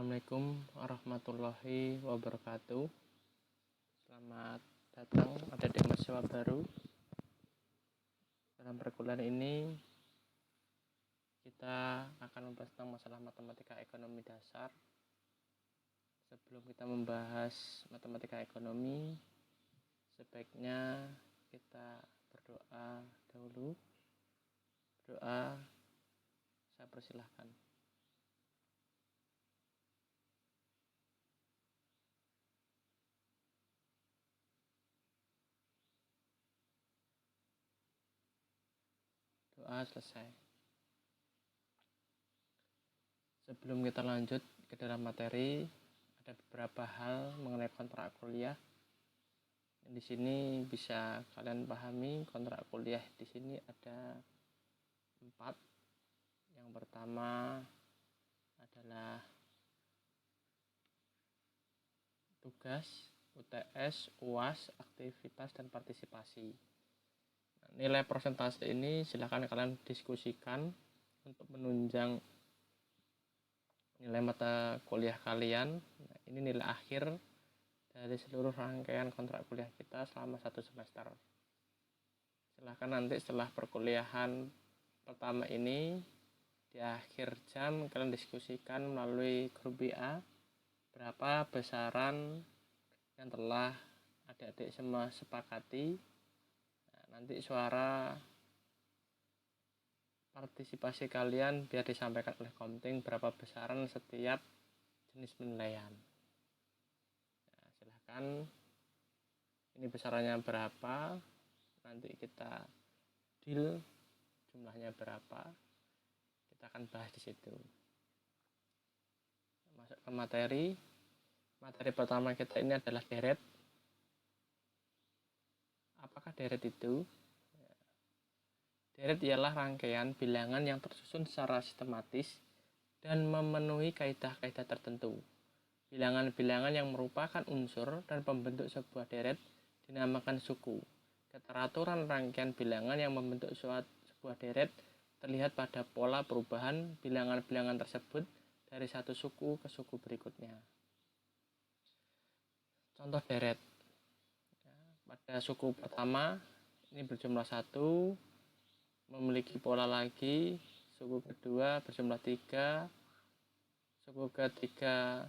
Assalamualaikum warahmatullahi wabarakatuh. Selamat datang adik-adik mahasiswa baru. Dalam perkuliahan ini kita akan membahas tentang masalah matematika ekonomi dasar. Sebelum kita membahas matematika ekonomi, sebaiknya kita berdoa dahulu. Berdoa, saya persilahkan. Doa selesai. Sebelum kita lanjut ke dalam materi, ada beberapa hal mengenai kontrak kuliah. Di sini bisa kalian pahami kontrak kuliah di sini ada 4. Yang pertama adalah tugas, UTS, UAS, aktivitas dan partisipasi. Nilai persentase ini silakan kalian diskusikan untuk menunjang nilai mata kuliah kalian. Nah, ini nilai akhir dari seluruh rangkaian kontrak kuliah kita selama 1 semester. Silahkan nanti setelah perkuliahan pertama ini, di akhir jam kalian diskusikan melalui grup WA berapa besaran yang telah adik-adik semua sepakati. Nah, nanti suara partisipasi kalian biar disampaikan oleh Komting berapa besaran setiap jenis penilaian. Nah, silahkan ini besarannya berapa, nanti kita deal jumlahnya berapa, kita akan bahas di situ. Masuk ke materi pertama kita ini adalah deret. Apakah deret itu? Deret ialah rangkaian bilangan yang tersusun secara sistematis dan memenuhi kaidah-kaidah tertentu. Bilangan-bilangan yang merupakan unsur dan pembentuk sebuah deret dinamakan suku. Keteraturan rangkaian bilangan yang membentuk sebuah deret terlihat pada pola perubahan bilangan-bilangan tersebut dari satu suku ke suku berikutnya. Contoh deret. Pada suku pertama ini berjumlah 1, memiliki pola lagi, suku kedua berjumlah 3, suku ketiga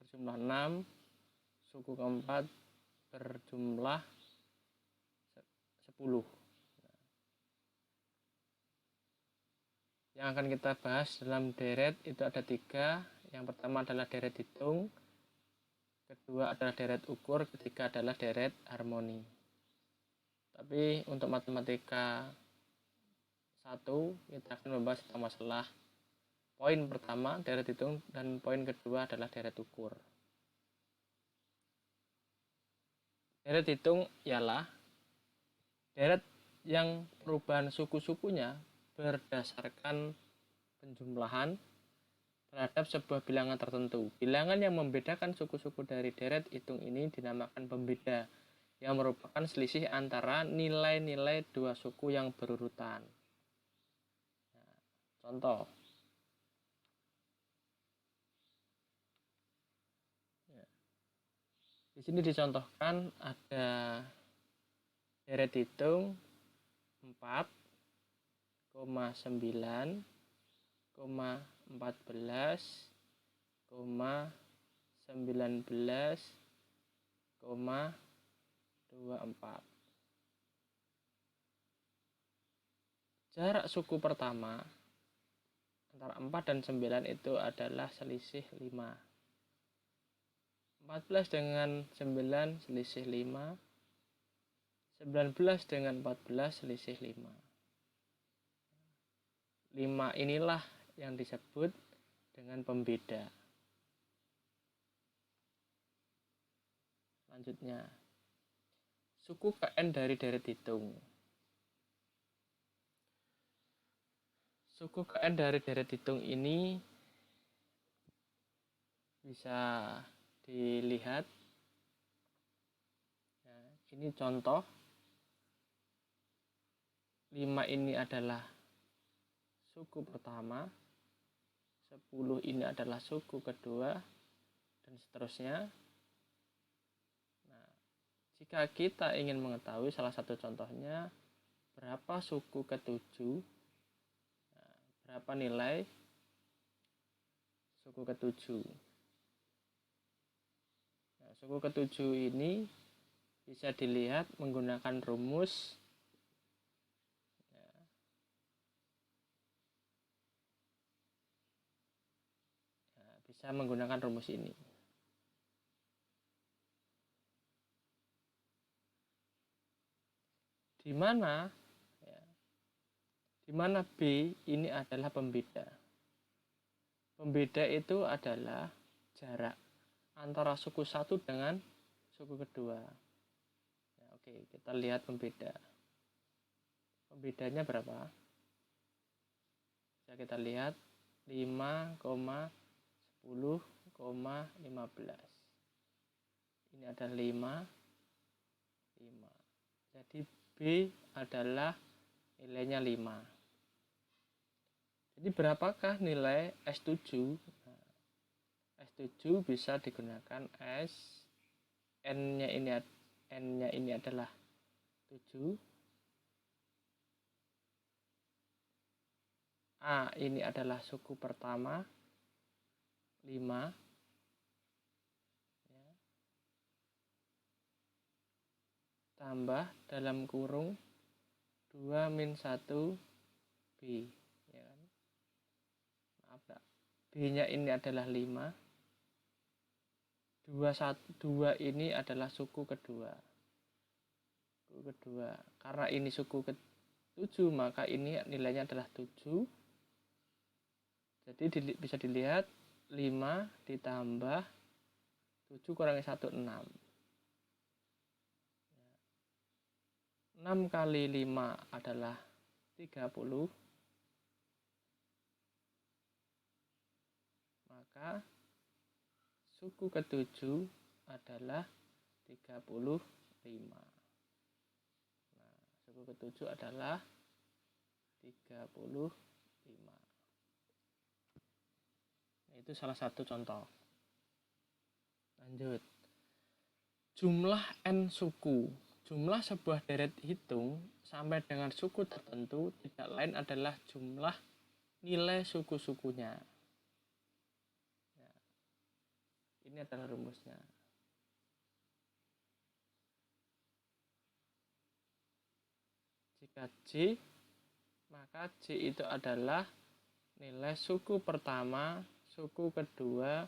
berjumlah 6, suku keempat berjumlah 10. Yang akan kita bahas dalam deret itu ada 3. Yang pertama adalah deret hitung, kedua adalah deret ukur, ketiga adalah deret harmoni. Tapi untuk matematika 1 kita akan membahas tentang masalah poin pertama deret hitung dan poin kedua adalah deret ukur. Deret hitung ialah deret yang perubahan suku-sukunya berdasarkan penjumlahan terhadap sebuah bilangan tertentu. Bilangan yang membedakan suku-suku dari deret hitung ini dinamakan pembeda, yang merupakan selisih antara nilai-nilai dua suku yang berurutan. Nah, contoh. Di sini dicontohkan ada deret hitung 4,9, 14, 19, 24. Jarak suku pertama antara 4 dan 9 itu adalah selisih 5. 14 dengan 9 selisih 5. 19 dengan 14 selisih 5. 5 inilah yang disebut dengan pembeda. Selanjutnya, suku KN dari deret hitung. Suku KN dari deret hitung ini bisa dilihat. Nah, ini contoh. 5 ini adalah suku pertama, 10 ini adalah suku kedua, dan seterusnya. Nah, jika kita ingin mengetahui salah satu contohnya, berapa suku ke-7, nah, berapa nilai suku ke-7. Nah, suku ke-7 ini bisa dilihat menggunakan rumus bisa menggunakan rumus ini. Di mana B ini adalah pembeda. Pembeda itu adalah jarak antara suku 1 dengan suku kedua. Ya, oke, kita lihat pembeda. Pembedanya berapa? Bisa kita lihat 5,10,15. Ini ada 5. Jadi B adalah nilainya 5. Jadi berapakah nilai S7? Nah, S7 bisa digunakan S, N-nya ini adalah 7. A ini adalah suku pertama 5. Ya. Tambah dalam kurung 2 min 1 B. Ya kan? Maaf, B-nya ini adalah 5. 2 ini adalah suku kedua. Karena ini suku ke-7, maka ini nilainya adalah 7. Jadi bisa dilihat 5 ditambah 7 kurangi 1, 6. 6 kali 5 adalah 30. Maka suku ke-7 adalah 35. Nah, suku ke-7 adalah 35. Nah, itu salah satu contoh. Lanjut. Jumlah N suku. Jumlah sebuah deret hitung sampai dengan suku tertentu tidak lain adalah jumlah nilai suku-sukunya. Ya, ini adalah rumusnya. Jika J, maka J itu adalah nilai suku pertama, suku kedua,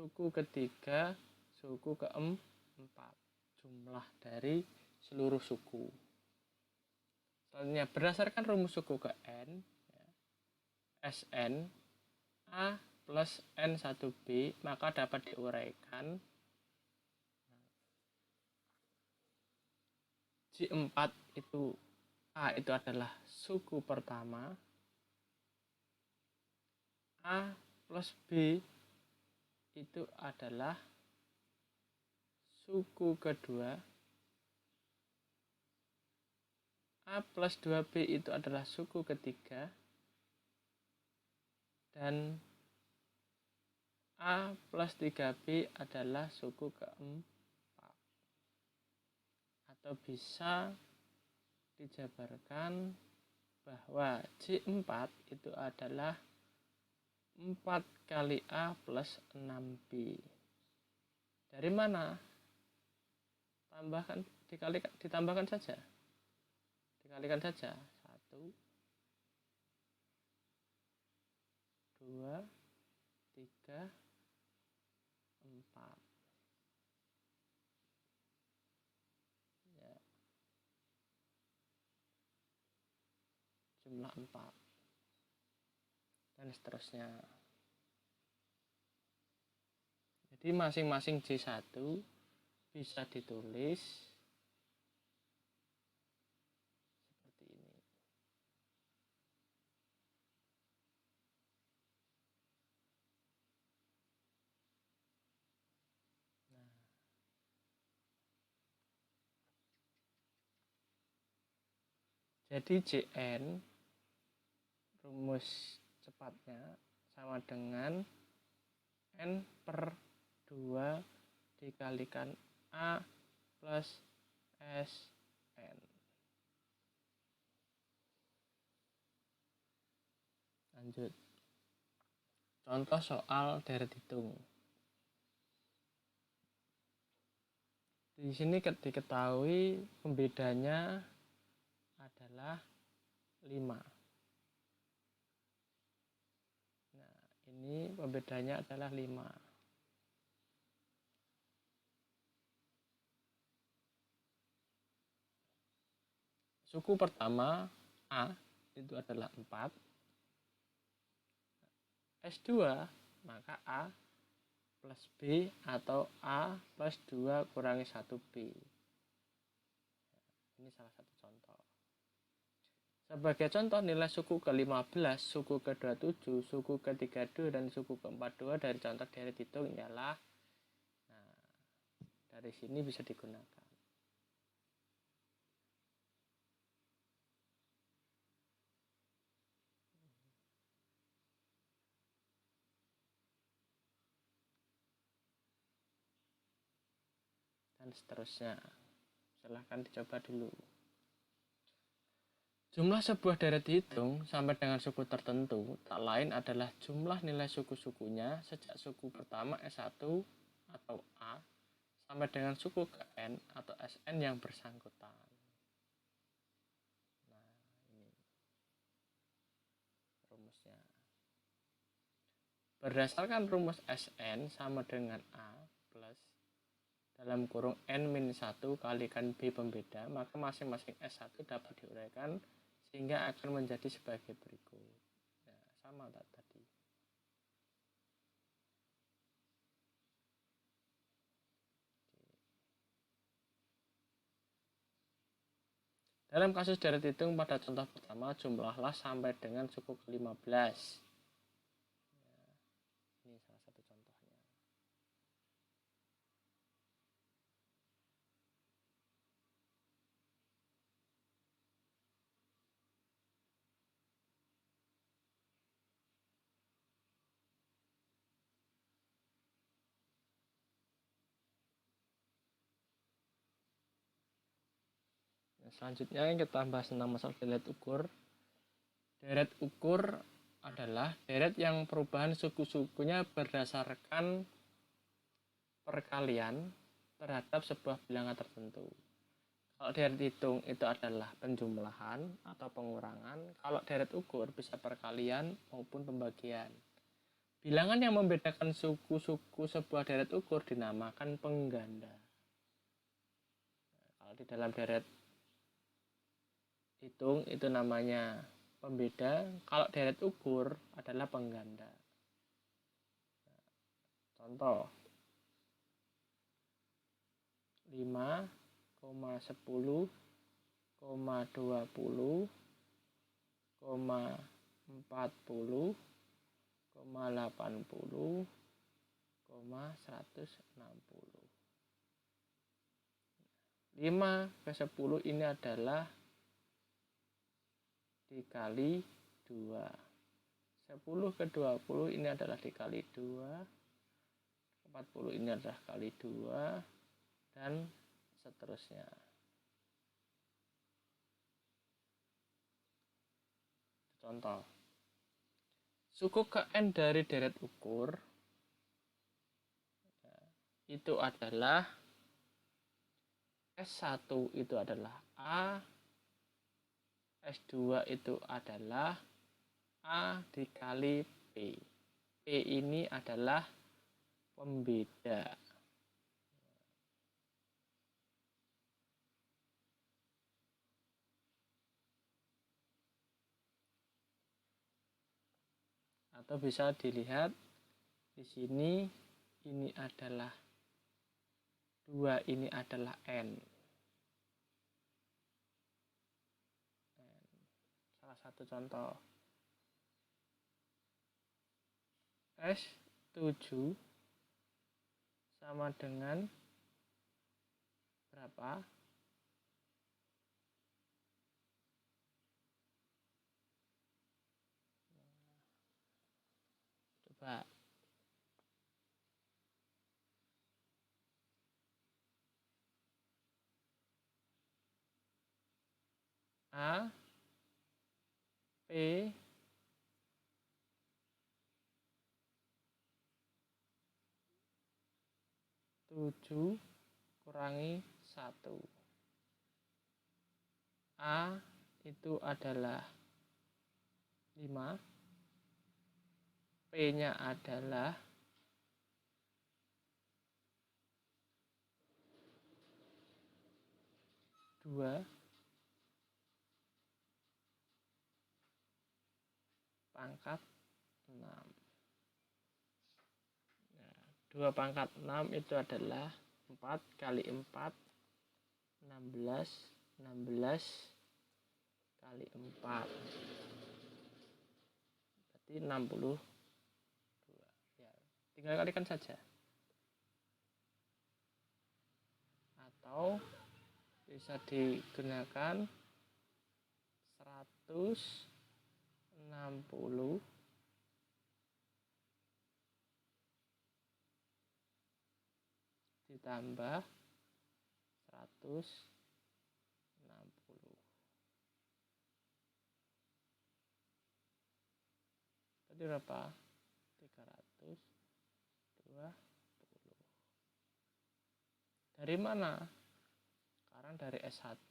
suku ketiga, suku keempat. Jumlah dari seluruh suku. Selanjutnya, berdasarkan rumus suku ke N, Sn A plus N1B, maka dapat diuraikan J4 itu A itu adalah suku pertama, A plus B itu adalah suku kedua, A plus 2B itu adalah suku ketiga, dan A plus 3B adalah suku keempat. Atau bisa dijabarkan bahwa J4 itu adalah 4 kali A plus 6B. Dari mana? Ditambahkan saja. Dikalikan saja. 1, 2, 3, 4. Ya. Jumlah 4. Dan seterusnya. Jadi masing-masing J1 bisa ditulis seperti ini. Nah, jadi Jn rumus cepatnya sama dengan N per 2 dikalikan A plus SN. Lanjut. Contoh soal deret hitung. Di sini diketahui pembedanya adalah 5. Nah, ini pembedanya adalah 5. Suku pertama A itu adalah 4. S2 maka A plus B atau A plus 2 kurangi 1B. Ini salah satu contoh. Sebagai contoh, nilai suku ke-15, suku ke-27, suku ke-32, dan suku ke-42 dari contoh deret hitung ialah, nah, dari sini bisa digunakan. Dan seterusnya. Silahkan dicoba dulu. Jumlah sebuah deret hitung sampai dengan suku tertentu tak lain adalah jumlah nilai suku-sukunya sejak suku pertama S1 atau A sampai dengan suku ke N atau Sn yang bersangkutan. Nah, ini rumusnya. Berdasarkan rumus Sn sama dengan A plus dalam kurung N-1 kalikan B pembeda, maka masing-masing S1 dapat diuraikan sehingga akan menjadi sebagai berikut. Nah, sama tadi. Dalam kasus deret hitung pada contoh pertama, jumlahlah sampai dengan suku ke-15. Ini salah satu contohnya. Selanjutnya kita bahas tentang masalah deret ukur. Deret ukur adalah deret yang perubahan suku-sukunya berdasarkan perkalian terhadap sebuah bilangan tertentu. Kalau deret hitung itu adalah penjumlahan atau pengurangan. Kalau deret ukur bisa perkalian maupun pembagian. Bilangan yang membedakan suku-suku sebuah deret ukur dinamakan pengganda. Kalau di dalam deret hitung itu namanya pembeda, kalau deret ukur adalah pengganda. Contoh 5, 10, 20, 40, 80, 160. 5 ke 10 ini adalah dikali 2. 10 ke 20 ini adalah dikali 2. 40 ini adalah kali 2. Dan seterusnya. Contoh. Suku ke N dari deret ukur itu adalah S1 itu adalah A, S2 itu adalah A dikali P. P ini adalah pembeda. Atau bisa dilihat di sini, ini adalah 2, ini adalah N. Salah satu contoh. S7 sama dengan berapa? Coba. A, P, 7 kurangi 1. A itu adalah 5, P-nya adalah 2 pangkat 6. Nah, 2 pangkat 6 itu adalah 4 kali 4, 16, 16 kali 4. Berarti 62. Ya, tinggal kalikan saja. Atau bisa digunakan 160 ditambah 160. Tadi berapa? 320. Dari mana? Karena dari S1,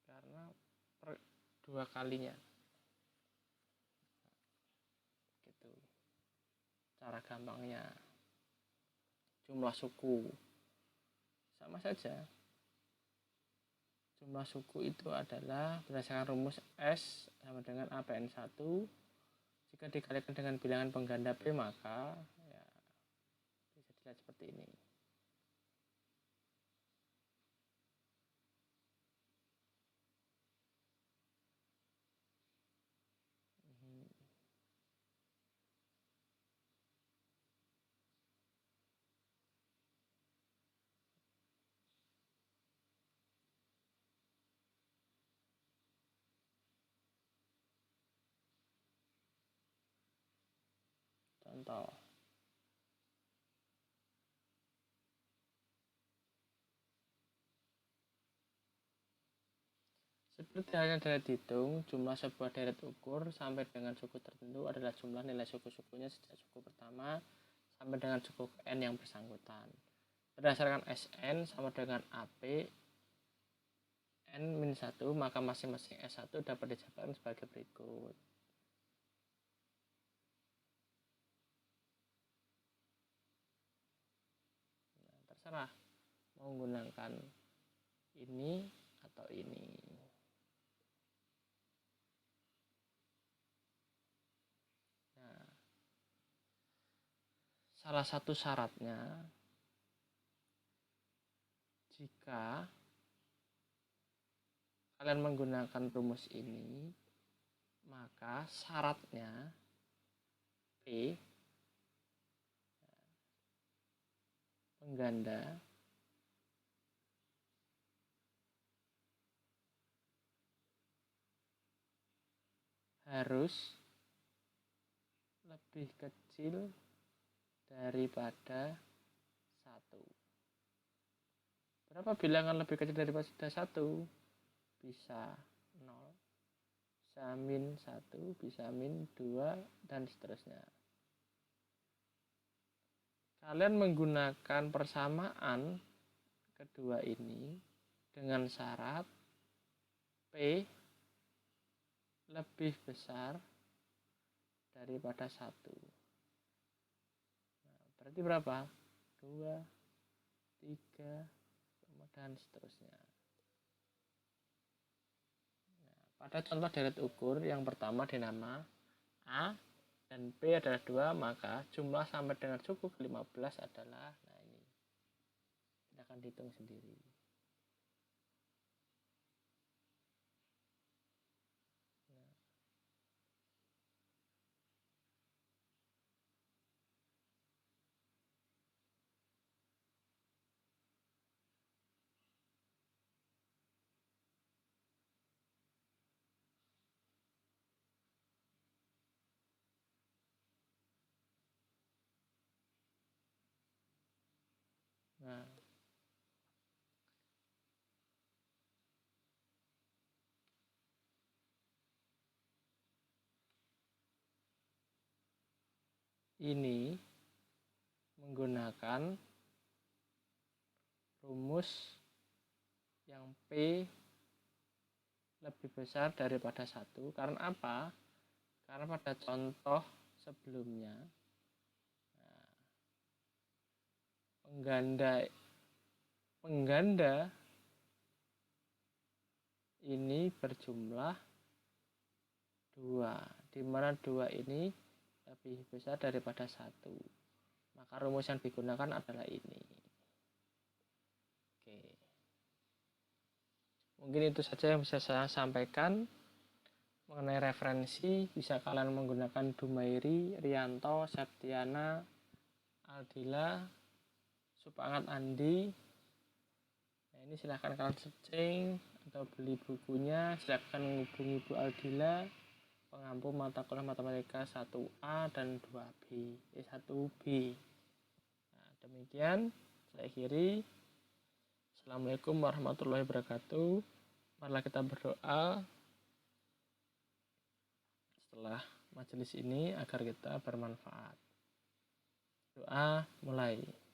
karena per 2 kalinya. Gitu. Cara gampangnya. Jumlah suku. Sama saja. Jumlah suku itu adalah berdasarkan rumus S sama dengan APN1. Jika dikalikan dengan bilangan pengganda P, maka ya, bisa dilihat seperti ini. Contoh. Seperti halnya deret hitung, jumlah sebuah deret ukur sampai dengan suku tertentu adalah jumlah nilai suku-sukunya sejak suku pertama sampai dengan suku N yang bersangkutan. Berdasarkan Sn sama dengan AP N-1, maka masing-masing S1 dapat dijabarkan sebagai berikut. Nah, terserah mau menggunakan ini atau ini. Nah, salah satu syaratnya, jika kalian menggunakan rumus ini, maka syaratnya P pengganda harus lebih kecil daripada 1. Berapa bilangan lebih kecil daripada 1? Bisa 0, bisa min 1, bisa min 2, dan seterusnya. Kalian menggunakan persamaan kedua ini dengan syarat P lebih besar daripada 1. Nah, berarti berapa? 2, 3, dan seterusnya. Nah, pada contoh deret ukur yang pertama dinama A dan P adalah 2, maka jumlah sampai dengan suku ke-15 adalah, nah ini, kita akan hitung sendiri. Nah, ini menggunakan rumus yang P lebih besar daripada 1. Karena apa? Karena pada contoh sebelumnya pengganda ini berjumlah 2, di mana 2 ini lebih besar daripada 1. Maka rumus yang digunakan adalah ini. Oke. Mungkin itu saja yang bisa saya sampaikan mengenai referensi. Bisa kalian menggunakan Dumairi, Rianto, Septiana, Aldila, Supangat Andi. Nah, ini silahkan kalian searching atau beli bukunya. Silahkan menghubungi Bu Aldila, pengampu mata kuliah matematika 1A dan 2B, 1B. Nah, demikian saya akhiri. Assalamualaikum warahmatullahi wabarakatuh. Marilah kita berdoa setelah majelis ini agar kita bermanfaat. Doa mulai.